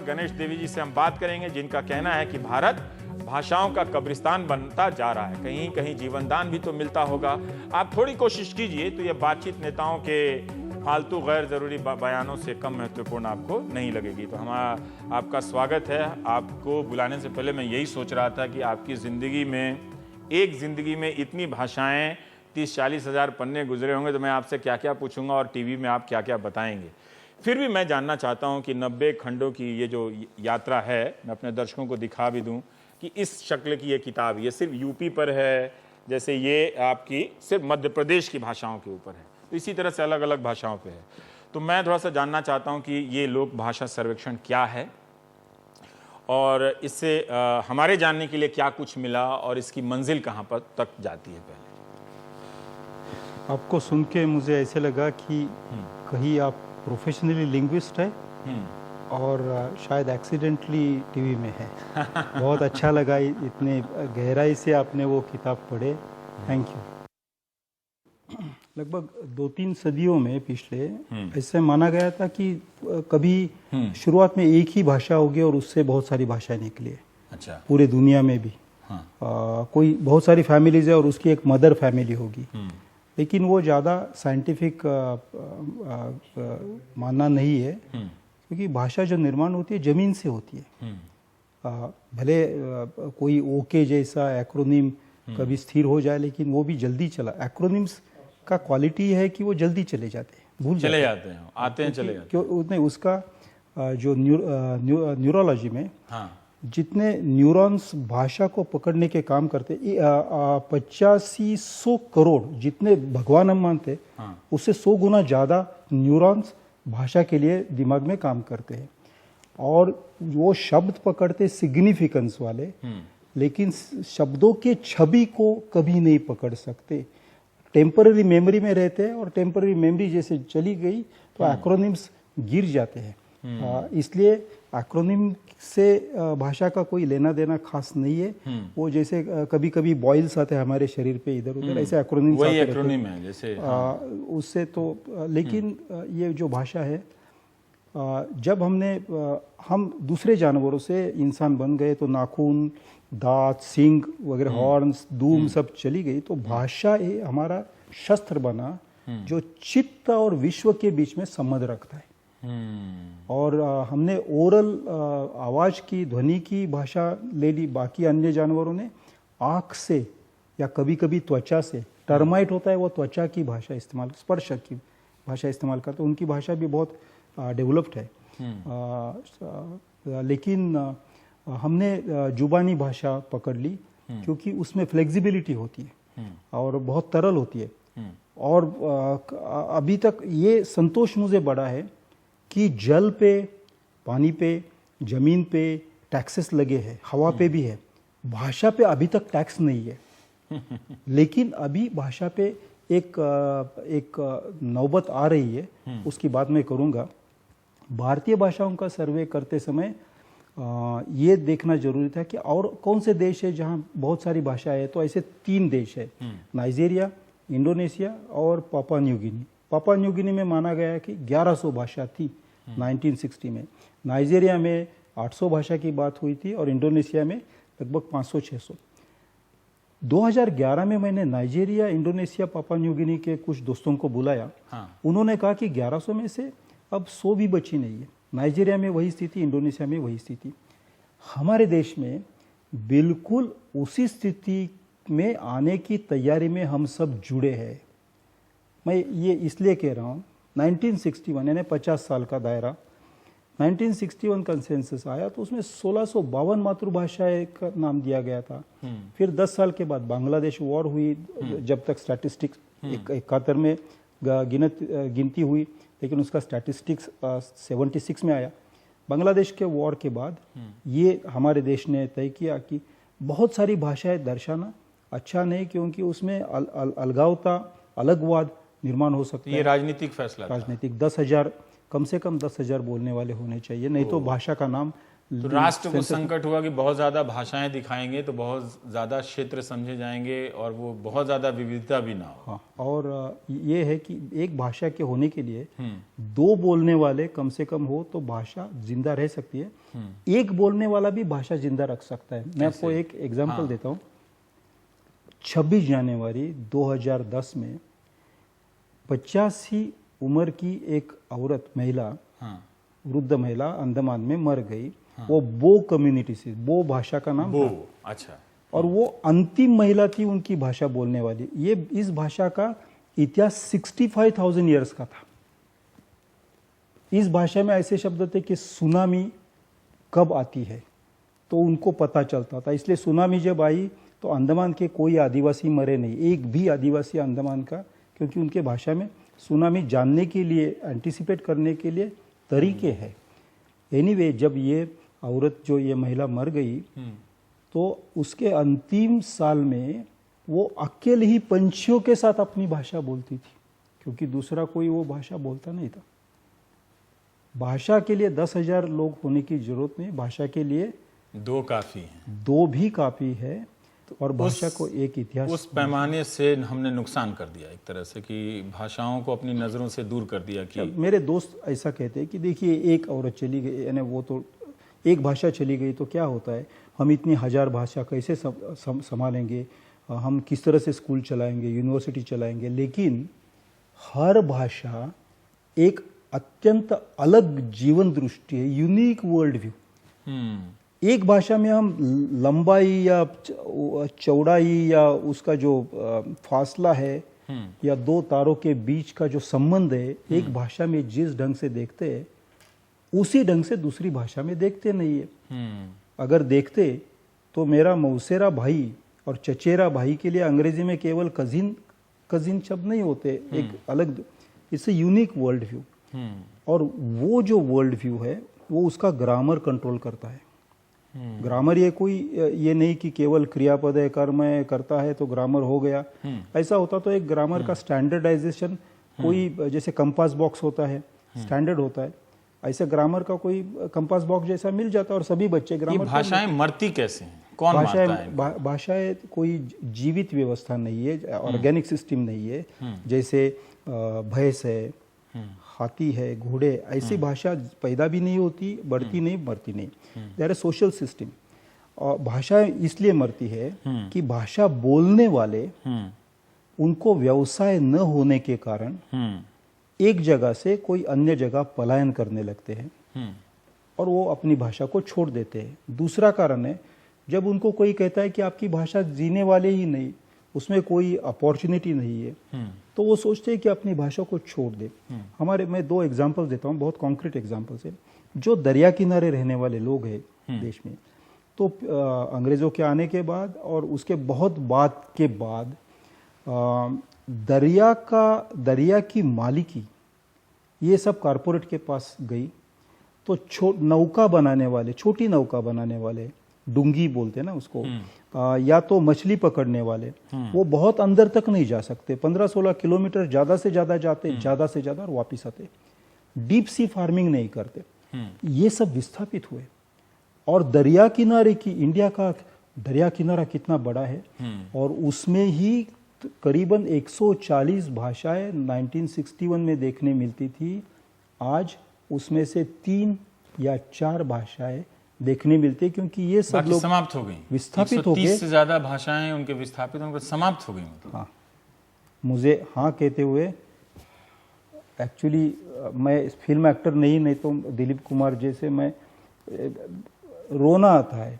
गणेश देवी जी से हम बात करेंगे, जिनका कहना है कि भारत भाषाओं का कब्रिस्तान बनता जा रहा है। कहीं कहीं जीवनदान भी तो मिलता होगा। आप थोड़ी कोशिश कीजिए तो ये बातचीत नेताओं के फालतू गैर ज़रूरी बयानों से कम महत्वपूर्ण आपको नहीं लगेगी। तो हमारा आपका स्वागत है। आपको बुलाने से पहले मैं यही सोच रहा था कि आपकी ज़िंदगी में, एक ज़िंदगी में इतनी भाषाएँ, 30-40 हज़ार पन्ने गुजरे होंगे, तो मैं आपसे क्या क्या पूछूंगा और टीवी में आप क्या क्या बताएंगे। फिर भी मैं जानना चाहता हूं कि 90 खंडों की ये जो यात्रा है, मैं अपने दर्शकों को दिखा भी दूं कि इस शक्ल की ये किताब, ये सिर्फ यूपी पर है, जैसे ये आपकी सिर्फ मध्य प्रदेश की भाषाओं के ऊपर है, तो इसी तरह से अलग अलग भाषाओं पे है। तो मैं थोड़ा सा जानना चाहता हूँ कि ये लोक भाषा सर्वेक्षण क्या है और इससे हमारे जानने के लिए क्या कुछ मिला और इसकी मंजिल कहाँ पर तक जाती है। पहले आपको सुन के मुझे ऐसे लगा कि कहीं आप प्रोफेशनली लिंग्विस्ट है और शायद एक्सीडेंटली टीवी में है। बहुत अच्छा लगा, इतने गहराई से आपने वो किताब पढ़े, थैंक यू। लगभग 2-3 सदियों में पिछले ऐसे माना गया था कि कभी शुरुआत में एक ही भाषा होगी और उससे बहुत सारी भाषाएं निकली है। अच्छा। पूरे दुनिया में भी कोई बहुत सारी फैमिलीज है और उसकी एक मदर फैमिली होगी, लेकिन वो ज़्यादा साइंटिफिक मानना नहीं है, क्योंकि भाषा जो निर्माण होती है ज़मीन से होती है। भले कोई ओके जैसा एक्रोनिम कभी स्थिर हो जाए, लेकिन वो भी जल्दी चला। एक्रोनिम्स का क्वालिटी है कि वो जल्दी चले जाते हैं, भूल चले जाते हैं, आते हैं, चले जाते हैं। क्यों उसका जो न्यूरोलॉजी में जितने न्यूरॉन्स भाषा को पकड़ने के काम करते, 8500 करोड़ जितने भगवान हम मानते, उससे 100 गुना ज़्यादा न्यूरॉन्स भाषा के लिए दिमाग में काम करते हैं। और वो शब्द पकड़ते सिग्निफिकेंस वाले, लेकिन शब्दों के छवि को कभी नहीं पकड़ सकते। टेम्पररी मेमोरी में रहते हैं और टेम्पररी मेमोरी जैसे चली गई तो एक्रोनिम्स गिर जाते हैं। इसलिए एक्रोनिम से भाषा का कोई लेना देना खास नहीं है। वो जैसे कभी कभी बॉइल्स आते हैं हमारे शरीर पे इधर उधर, ऐसे एक्रोनिम्स वही एक्रोनिम है जैसे उससे तो। लेकिन ये जो भाषा है, जब हम दूसरे जानवरों से इंसान बन गए तो नाखून, दांत, सींग वगैरह, हॉर्न्स, दूम सब चली गई, तो भाषा ये हमारा शस्त्र बना जो चित्त और विश्व के बीच में संबंध रखता है। और हमने ओरल आवाज की, ध्वनि की भाषा ले ली। बाकी अन्य जानवरों ने आँख से या कभी कभी त्वचा से, टर्माइट होता है वो त्वचा की भाषा इस्तेमाल, स्पर्श की भाषा इस्तेमाल करते, उनकी भाषा भी बहुत डेवलप्ड है। लेकिन हमने जुबानी भाषा पकड़ ली क्योंकि उसमें फ्लेक्सिबिलिटी होती है और बहुत तरल होती है। और अभी तक ये संतोष मुझे बड़ा है कि जल पे, पानी पे, जमीन पे टैक्सेस लगे हैं, हवा पे भी है। भाषा पे अभी तक टैक्स नहीं है। लेकिन अभी भाषा पे एक नौबत आ रही है, उसकी बात मैं करूँगा। भारतीय भाषाओं का सर्वे करते समय ये देखना जरूरी था कि और कौन से देश है जहाँ बहुत सारी भाषाएं है। तो ऐसे 3 देश है, नाइजीरिया, इंडोनेशिया और Papua New Guinea. Papua New Guinea में माना गया है कि 1100 भाषा थी 1960 में। नाइजीरिया में 800 भाषा की बात हुई थी और इंडोनेशिया में लगभग 500-600। 2011 में मैंने Nigeria, Indonesia, Papua New Guinea के कुछ दोस्तों को बुलाया। उन्होंने कहा कि 1100 में से अब 100 भी बची नहीं है। नाइजीरिया में वही स्थिति, इंडोनेशिया में वही स्थिति। हमारे देश में बिल्कुल उसी स्थिति में आने की तैयारी में हम सब जुड़े हैं। मैं ये इसलिए कह रहा हूँ, 1961 यानी 50 साल का दायरा, 1961 कंसेंसस आया तो उसमें 1652 मातृभाषाएं का नाम दिया गया था। फिर 10 साल के बाद बांग्लादेश वॉर हुई, जब तक स्टैटिस्टिक्स 71 में गिनती हुई, लेकिन उसका स्टैटिस्टिक्स 76 में आया। बांग्लादेश के वॉर के बाद ये हमारे देश ने तय किया कि बहुत सारी भाषाएं दर्शाना अच्छा नहीं, क्योंकि उसमें अलगावता, अलगवाद निर्माण हो सकता है। ये राजनीतिक फैसला, राजनीतिक 10,000 कम से कम 10,000 बोलने वाले होने चाहिए, नहीं तो भाषा का नाम तो राष्ट्र को संकट हुआ कि बहुत ज्यादा भाषाएं दिखाएंगे तो बहुत ज्यादा क्षेत्र समझे जाएंगे और वो बहुत ज्यादा विविधता भी ना हो। हाँ, और ये है कि एक भाषा के होने के लिए दो बोलने वाले कम से कम हो तो भाषा जिंदा रह सकती है। एक बोलने वाला भी भाषा जिंदा रख सकता है। मैं आपको एक एग्जांपल देता हूँ। 26 जनवरी 2010 में 85 उम्र की एक औरत महिला, वृद्ध महिला अंडमान में मर गई। वो बो कम्युनिटी से, बो भाषा का नाम बो, था। अच्छा। और वो अंतिम महिला थी उनकी भाषा बोलने वाली। ये इस भाषा का इतिहास 65,000 ईयर्स का था। इस भाषा में ऐसे शब्द थे कि सुनामी कब आती है तो उनको पता चलता था। इसलिए सुनामी जब आई तो अंडमान के कोई आदिवासी मरे नहीं, एक भी आदिवासी अंडमान का, क्योंकि उनके भाषा में सुनामी जानने के लिए, एंटिसिपेट करने के लिए तरीके हैं। एनीवे, जब ये औरत, जो ये महिला मर गई तो उसके अंतिम साल में वो अकेले ही पंछियों के साथ अपनी भाषा बोलती थी, क्योंकि दूसरा कोई वो भाषा बोलता नहीं था। भाषा के लिए 10,000 लोग होने की जरूरत नहीं, भाषा के लिए दो काफी हैं, दो भी काफी है। और भाषा को एक इतिहास, उस पैमाने से हमने नुकसान कर दिया एक तरह से कि भाषाओं को अपनी नजरों से दूर कर दिया। कि मेरे दोस्त ऐसा कहते हैं कि देखिए एक औरत चली गई, यानी वो तो एक भाषा चली गई तो क्या होता है, हम इतनी 1000 भाषा कैसे संभालेंगे, हम किस तरह से स्कूल चलाएंगे, यूनिवर्सिटी चलाएंगे। लेकिन हर भाषा एक अत्यंत अलग जीवन दृष्टि है, यूनिक वर्ल्ड व्यू। एक भाषा में हम लंबाई या चौड़ाई या उसका जो फासला है या दो तारों के बीच का जो संबंध है, एक भाषा में जिस ढंग से देखते हैं उसी ढंग से दूसरी भाषा में देखते नहीं है। अगर देखते तो मेरा मौसेरा भाई और चचेरा भाई के लिए अंग्रेजी में केवल कजिन शब्द नहीं होते, एक अलग, इससे यूनिक वर्ल्ड व्यू। और वो जो वर्ल्ड व्यू है वो उसका ग्रामर कंट्रोल करता है। ग्रामर ये नहीं कि केवल क्रियापद है, कर्म है, करता है तो ग्रामर हो गया। ऐसा होता तो एक ग्रामर का स्टैंडर्डाइजेशन, कोई जैसे कंपास बॉक्स होता है, स्टैंडर्ड होता है, ऐसे ग्रामर का कोई कंपास बॉक्स जैसा मिल जाता है और सभी बच्चे ग्रामर। भाषाएं मरती कैसे हैं? कौन मारता है? भाषाएं कोई जीवित व्यवस्था नहीं है, ऑर्गेनिक सिस्टम नहीं है। जैसे भैंस है, हाथी है, घोड़े, ऐसी भाषा पैदा भी नहीं होती, बढ़ती नहीं, मरती नहीं। There is social system. और भाषा इसलिए मरती है कि भाषा बोलने वाले, उनको व्यवसाय न होने के कारण एक जगह से कोई अन्य जगह पलायन करने लगते हैं और वो अपनी भाषा को छोड़ देते हैं। दूसरा कारण है, जब उनको कोई कहता है कि आपकी भाषा जीने वाले ही नहीं, उसमें कोई अपॉर्चुनिटी नहीं है, तो वो सोचते हैं कि अपनी भाषा को छोड़ दे। मैं 2 एग्जांपल देता हूँ, बहुत कॉन्क्रीट एग्जांपल्स है। जो दरिया किनारे रहने वाले लोग हैं देश में, तो अंग्रेजों के आने के बाद और उसके बहुत बाद के बाद दरिया की मालिकी ये सब कारपोरेट के पास गई। तो नौका बनाने वाले, छोटी नौका बनाने वाले, डुंगी बोलते हैं ना उसको, या तो मछली पकड़ने वाले, वो बहुत अंदर तक नहीं जा सकते, 15-16 किलोमीटर ज्यादा से ज्यादा जाते, ज्यादा से ज्यादा और वापिस आते। डीप सी फार्मिंग नहीं करते। ये सब विस्थापित हुए। और दरिया किनारे की, इंडिया का दरिया किनारा कितना बड़ा है, और उसमें ही करीबन 140 भाषाएं 1961 में देखने मिलती थी। आज उसमें से 3 या 4 भाषाएं देखने मिलती है, क्योंकि ये सब लोग समाप्त हो गई, विस्थापित हो गए। 130 से ज्यादा भाषाएं उनके विस्थापित होकर समाप्त हो गई। हाँ, मुझे हाँ कहते हुए, एक्चुअली मैं फिल्म एक्टर नहीं तो दिलीप कुमार जैसे मैं रोना आता है।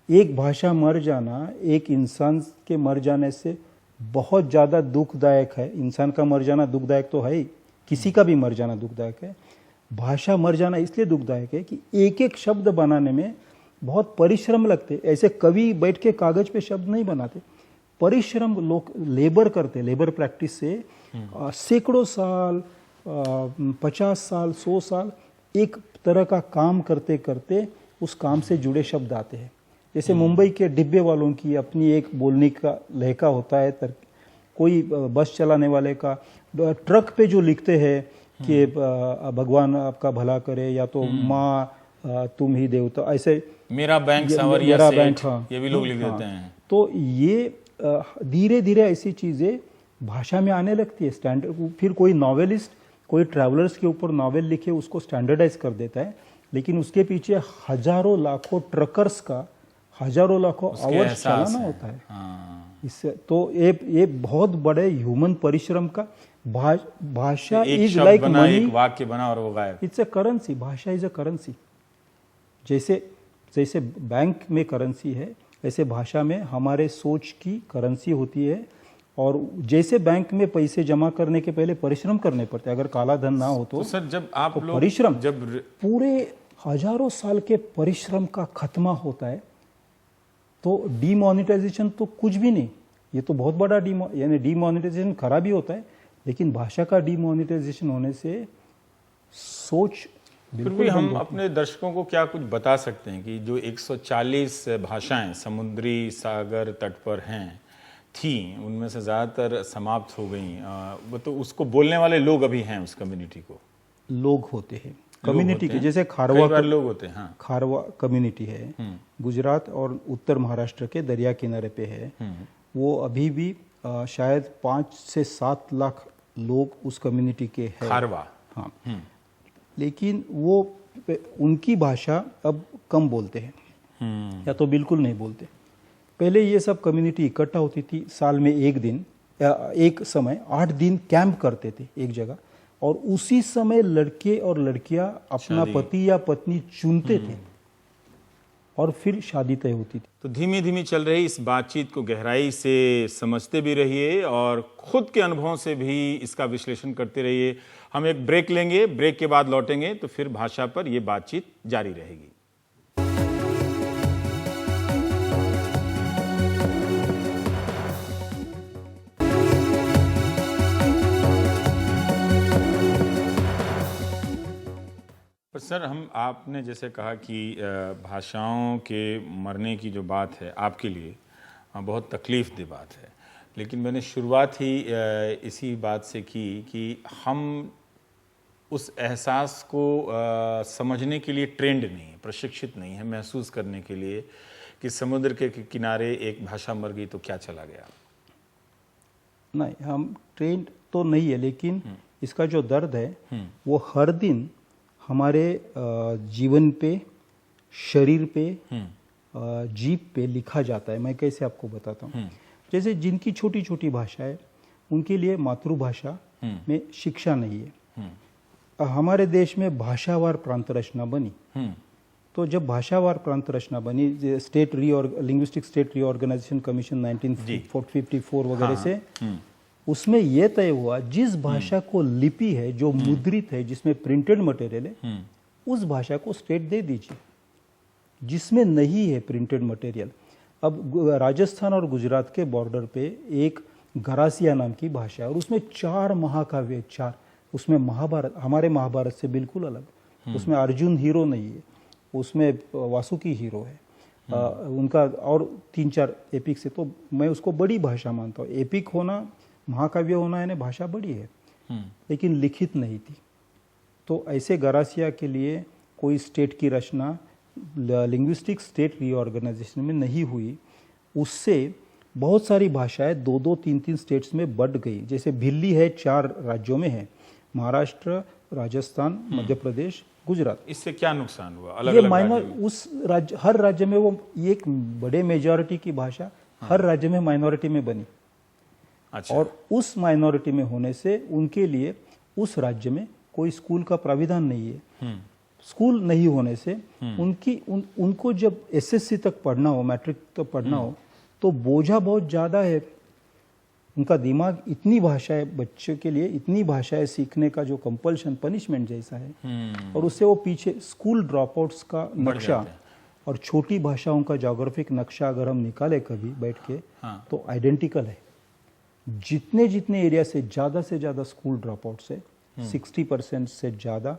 एक भाषा मर जाना एक इंसान के मर जाने से बहुत ज़्यादा दुखदायक है। इंसान का मर जाना दुखदायक तो है ही, किसी का भी मर जाना दुखदायक है। भाषा मर जाना इसलिए दुखदायक है कि एक एक शब्द बनाने में बहुत परिश्रम लगते। ऐसे कवि बैठ के कागज पे शब्द नहीं बनाते, परिश्रम लोग लेबर करते। लेबर प्रैक्टिस से सैकड़ों साल, 50 साल, 100 साल एक तरह का काम करते करते उस काम से जुड़े शब्द आते हैं। जैसे मुंबई के डिब्बे वालों की अपनी एक बोलने का लहका होता है, कोई बस चलाने वाले का ट्रक पे जो लिखते हैं कि भगवान आपका भला करे, या तो माँ तुम ही देवता, ऐसे मेरा बैंक सांवरिया मेरा सेठ, बैंक, हाँ, ये भी लोग लिख देते हैं। तो ये धीरे धीरे ऐसी चीजें भाषा में आने लगती है। स्टैंडर्ड, फिर कोई नॉवेलिस्ट कोई ट्रैवलर्स के ऊपर नॉवेल लिखे उसको स्टैंडर्डाइज कर देता है, लेकिन उसके पीछे हजारों लाखों ट्रकर्स का हजारों लाखों आवर्स चलाना होता है। इससे तो ये बहुत बड़े ह्यूमन परिश्रम का भाषा इज लाइक मनी, एक वाक्य बना और वो गायब। इट्स अ करेंसी, भाषा इज अ करेंसी। जैसे जैसे बैंक में करेंसी है, ऐसे भाषा में हमारे सोच की करेंसी होती है। और जैसे बैंक में पैसे जमा करने के पहले परिश्रम करने पड़ते हैं, अगर काला धन ना हो तो सर जब आप लोग परिश्रम, जब पूरे हजारों साल के परिश्रम का खत्मा होता है, तो डीमोनेटाइजेशन तो कुछ भी नहीं। ये तो बहुत बड़ा यानी डीमोनेटाइजेशन खराब ही होता है, लेकिन भाषा का डीमोनेटाइजेशन होने से सोच फिर भी हम अपने दर्शकों को क्या कुछ बता सकते हैं कि जो 140 भाषाएं समुद्री सागर तट पर हैं थी, उनमें से ज़्यादातर समाप्त हो गई, वो तो उसको बोलने वाले लोग अभी हैं, उस कम्युनिटी को लोग होते हैं, कम्युनिटी के, जैसे खारवा लोग होते हैं, हाँ। खारवा कम्युनिटी है, गुजरात और उत्तर महाराष्ट्र के दरिया किनारे पे है। वो अभी भी शायद 5 से 7 लाख लोग उस कम्युनिटी के हैं, खारवा, हाँ। लेकिन वो उनकी भाषा अब कम बोलते हैं या तो बिल्कुल नहीं बोलते। पहले ये सब कम्युनिटी इकट्ठा होती थी, साल में एक दिन या एक समय 8 दिन कैंप करते थे एक जगह, और उसी समय लड़के और लड़कियां अपना पति या पत्नी चुनते थे और फिर शादी तय होती थी। तो धीमी धीमी चल रही इस बातचीत को गहराई से समझते भी रहिए और खुद के अनुभवों से भी इसका विश्लेषण करते रहिए। हम एक ब्रेक लेंगे, ब्रेक के बाद लौटेंगे तो फिर भाषा पर यह बातचीत जारी रहेगी। सर, हम आपने जैसे कहा कि भाषाओं के मरने की जो बात है आपके लिए बहुत तकलीफ़देह बात है, लेकिन मैंने शुरुआत ही इसी बात से की कि हम उस एहसास को समझने के लिए ट्रेंड नहीं, प्रशिक्षित नहीं है, महसूस करने के लिए कि समुद्र के किनारे एक भाषा मर गई तो क्या चला गया। नहीं, हम ट्रेंड तो नहीं है, लेकिन इसका जो दर्द है वो हर दिन हमारे जीवन पे, शरीर पे, जीभ पे लिखा जाता है। मैं कैसे आपको बताता हूँ। जैसे जिनकी छोटी छोटी भाषा है उनके लिए मातृभाषा में शिक्षा नहीं है। हमारे देश में भाषावार प्रांत रचना बनी, तो जब भाषावार प्रांत रचना बनी, state linguistic state reorganisation commission 1954 वगैरह से, उसमें यह तय हुआ जिस भाषा को लिपि है, जो मुद्रित है, जिसमें प्रिंटेड मटेरियल है, उस भाषा को स्टेट दे दीजिए। जिसमें नहीं है प्रिंटेड मटेरियल, अब राजस्थान और गुजरात के बॉर्डर पे एक गरासिया नाम की भाषा है और उसमें 4 महाकाव्य, 4, उसमें महाभारत, हमारे महाभारत से बिल्कुल अलग। उसमें अर्जुन हीरो नहीं है, उसमें वासुकी हीरो है। उनका और 3-4 एपिक्स है, तो मैं उसको बड़ी भाषा मानता हूँ। एपिक होना, महाकाव्य होना, यानी भाषा बड़ी है, लेकिन लिखित नहीं थी। तो ऐसे गरासिया के लिए कोई स्टेट की रचना लिंग्विस्टिक स्टेट रीऑर्गेनाइजेशन में नहीं हुई। उससे बहुत सारी भाषाएं 2-2, 3-3 स्टेट्स में बढ़ गई। जैसे भिल्ली है, 4 राज्यों में है, महाराष्ट्र, राजस्थान, मध्य प्रदेश, गुजरात। इससे क्या नुकसान हुआ? अलग ये अलग माइनर, उस राज्य, हर राज्य में वो एक बड़े मेजॉरिटी की भाषा हर राज्य में माइनॉरिटी में बनी। अच्छा। और उस माइनॉरिटी में होने से उनके लिए उस राज्य में कोई स्कूल का प्राविधान नहीं है। स्कूल नहीं होने से उनको जब एसएससी तक पढ़ना हो, मैट्रिक तक पढ़ना हो, तो बोझा बहुत ज़्यादा है। उनका दिमाग, इतनी भाषाएं बच्चों के लिए, इतनी भाषाएं सीखने का जो कंपल्शन, पनिशमेंट जैसा है, और उससे वो पीछे स्कूल ड्रॉपआउट्स का नक्शा और छोटी भाषाओं का ज्योग्राफिक नक्शा अगर हम निकाले कभी बैठ के, तो आइडेंटिकल है। जितने जितने एरिया से ज़्यादा स्कूल ड्रॉपआउट्स है, 60% से ज़्यादा,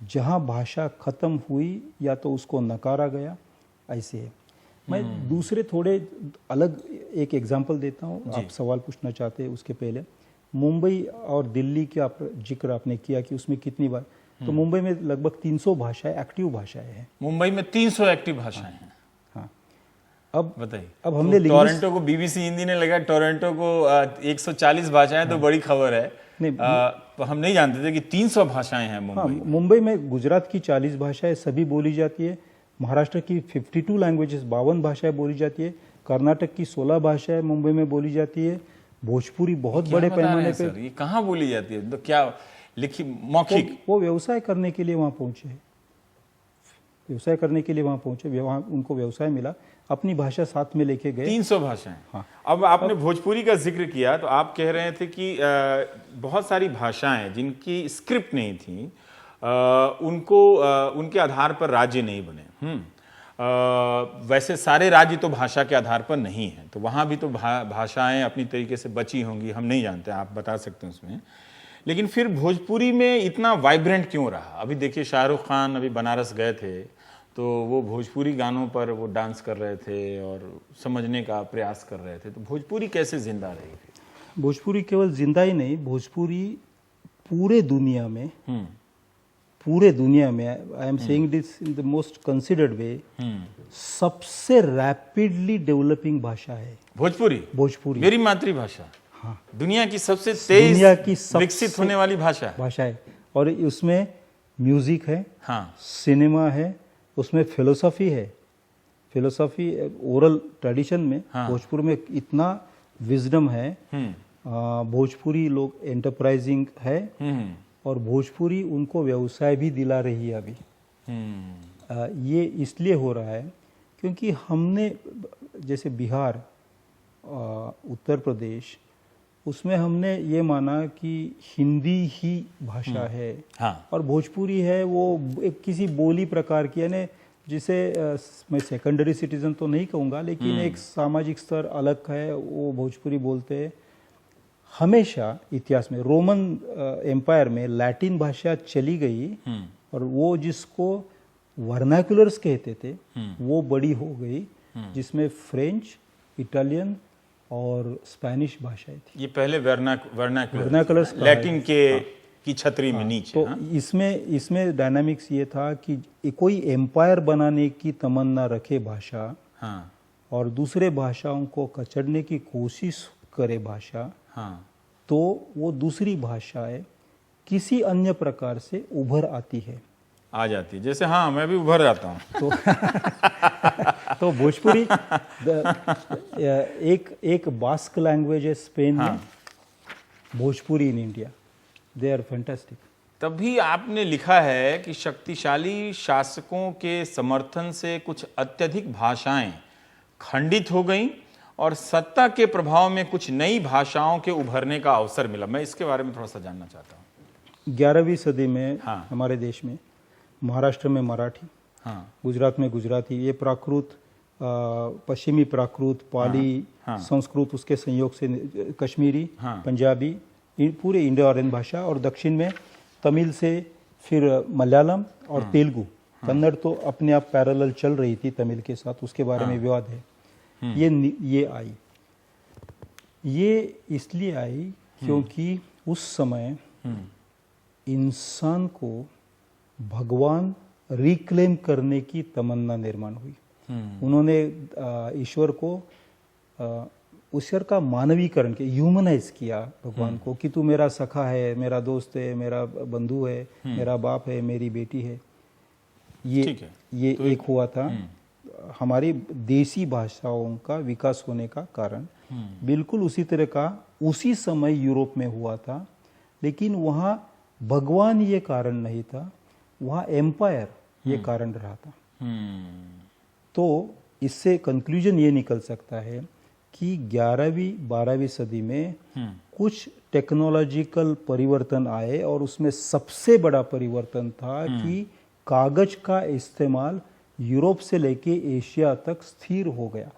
जहाँ भाषा खत्म हुई या तो उसको नकारा गया, ऐसे है। मैं दूसरे थोड़े अलग एक एग्जांपल देता हूँ। आप सवाल पूछना चाहते हैं उसके पहले, मुंबई और दिल्ली के जिक्र आपने किया कि उसमें कितनी बार, तो मुंबई में लगभग 300 भाषाएं, एक्टिव भाषाएं हैं। मुंबई में 300 एक्टिव भाषाएं हैं। हाँ, अब बताइए। अब हमने तो टोरंटो को बीबीसी हिंदी ने लगा टोरंटो को 140 भाषाएं, तो बड़ी खबर है। तो हम नहीं जानते थे कि 300 भाषाएं हैं मुंबई। हाँ, मुंबई में गुजरात की 40 भाषाएं सभी बोली जाती है, महाराष्ट्र की 52 लैंग्वेजेस 52 भाषाएं बोली जाती है, कर्नाटक की 16 भाषाएं मुंबई में बोली जाती है, भोजपुरी बहुत बड़े पैमाने पे। ये कहाँ बोली जाती है? तो क्या लिखी मौखिक? वो व्यवसाय करने के लिए वहाँ पहुंचे, व्यवसाय करने के लिए वहाँ पहुंचे, वहाँ उनको व्यवसाय मिला, अपनी भाषा साथ में लेके गए। 300 भाषाएं। हाँ। अब आपने भोजपुरी का जिक्र किया, तो आप कह रहे थे कि बहुत सारी भाषाएं जिनकी स्क्रिप्ट नहीं थी, उनके आधार पर राज्य नहीं बने। वैसे सारे राज्य तो भाषा के आधार पर नहीं है, तो वहाँ भी तो भाषाएं अपनी तरीके से बची होंगी, हम नहीं जानते, आप बता सकते हैं उसमें। लेकिन फिर भोजपुरी में इतना वाइब्रेंट क्यों रहा? अभी देखिए, शाहरुख खान अभी बनारस गए थे, तो वो भोजपुरी गानों पर वो डांस कर रहे थे और समझने का प्रयास कर रहे थे। तो भोजपुरी कैसे जिंदा रही? भोजपुरी केवल जिंदा ही नहीं, भोजपुरी पूरे दुनिया में, I am saying this in the most considered way, सबसे रैपिडली डेवलपिंग भाषा है भोजपुरी। मेरी मातृभाषा। हाँ, दुनिया की सबसे तेज विकसित होने वाली भाषा है। और उसमें म्यूजिक है, हाँ, सिनेमा है, उसमें फिलोसफी है, ओरल ट्रेडिशन में। हाँ, भोजपुर में इतना विजडम है। भोजपुरी लोग एंटरप्राइजिंग है, और भोजपुरी उनको व्यवसाय भी दिला रही है अभी। ये इसलिए हो रहा है क्योंकि हमने, जैसे बिहार, उत्तर प्रदेश, उसमें हमने ये माना कि हिंदी ही भाषा है। हाँ, और भोजपुरी है वो एक किसी बोली प्रकार की, यानी जिसे मैं सेकेंडरी सिटीजन तो नहीं कहूँगा, लेकिन एक सामाजिक स्तर अलग है, वो भोजपुरी बोलते हैं। हमेशा इतिहास में रोमन एम्पायर में लैटिन भाषा चली गई, और वो जिसको वर्नाकुलर्स कहते थे वो बड़ी हो गई, जिसमें फ्रेंच, इटालियन और स्पेनिश भाषाएं थी। ये पहले वर्नाकुलर्स लैटिन की छतरी में नीचे। तो इसमें डायनामिक्स ये था कि कोई एम्पायर बनाने की तमन्ना रखे भाषा, हाँ, और दूसरे भाषाओं को कचड़ने की कोशिश करे भाषा, हाँ, तो वो दूसरी भाषाएं किसी अन्य प्रकार से उभर आती है, आ जाती है। जैसे हाँ, मैं भी उभर जाता हूँ। तो भोजपुरी एक बास्क लैंग्वेज है स्पेन में, Bhojpuri in India, they are fantastic. तभी आपने लिखा है कि शक्तिशाली शासकों के समर्थन से कुछ अत्यधिक भाषाएं खंडित हो गईं और सत्ता के प्रभाव में कुछ नई भाषाओं के उभरने का अवसर मिला। मैं इसके बारे में थोड़ा सा जानना चाहता हूँ। 11वीं सदी में हाँ, हमारे देश में महाराष्ट्र में मराठी, हाँ, गुजरात में गुजराती, ये प्राकृत, पश्चिमी प्राकृत, पाली, हाँ, संस्कृत, उसके संयोग से कश्मीरी, हाँ, पंजाबी, पूरे इंडो आर्यन भाषा, और दक्षिण में तमिल से फिर मलयालम और तेलुगु। कन्नड़ तो अपने आप पैरेलल चल रही थी तमिल के साथ, उसके बारे में विवाद है। ये आई, ये इसलिए आई क्योंकि उस समय इंसान को भगवान रिक्लेम करने की तमन्ना निर्माण हुई। उन्होंने ईश्वर का मानवीकरण किया, ह्यूमनाइज किया भगवान को, कि तू मेरा सखा है, मेरा दोस्त है, मेरा बंधु है, मेरा बाप है, मेरी बेटी है। ये तो एक हुआ था हमारी देसी भाषाओं का विकास होने का कारण। बिल्कुल उसी तरह का उसी समय यूरोप में हुआ था, लेकिन वहाँ भगवान ये कारण नहीं था, वहाँ एम्पायर ये कारण रहा था। तो इससे कंक्लूजन ये निकल सकता है कि 11वीं 12वीं सदी में कुछ टेक्नोलॉजिकल परिवर्तन आए, और उसमें सबसे बड़ा परिवर्तन था कि कागज का इस्तेमाल यूरोप से लेके एशिया तक स्थिर हो गया।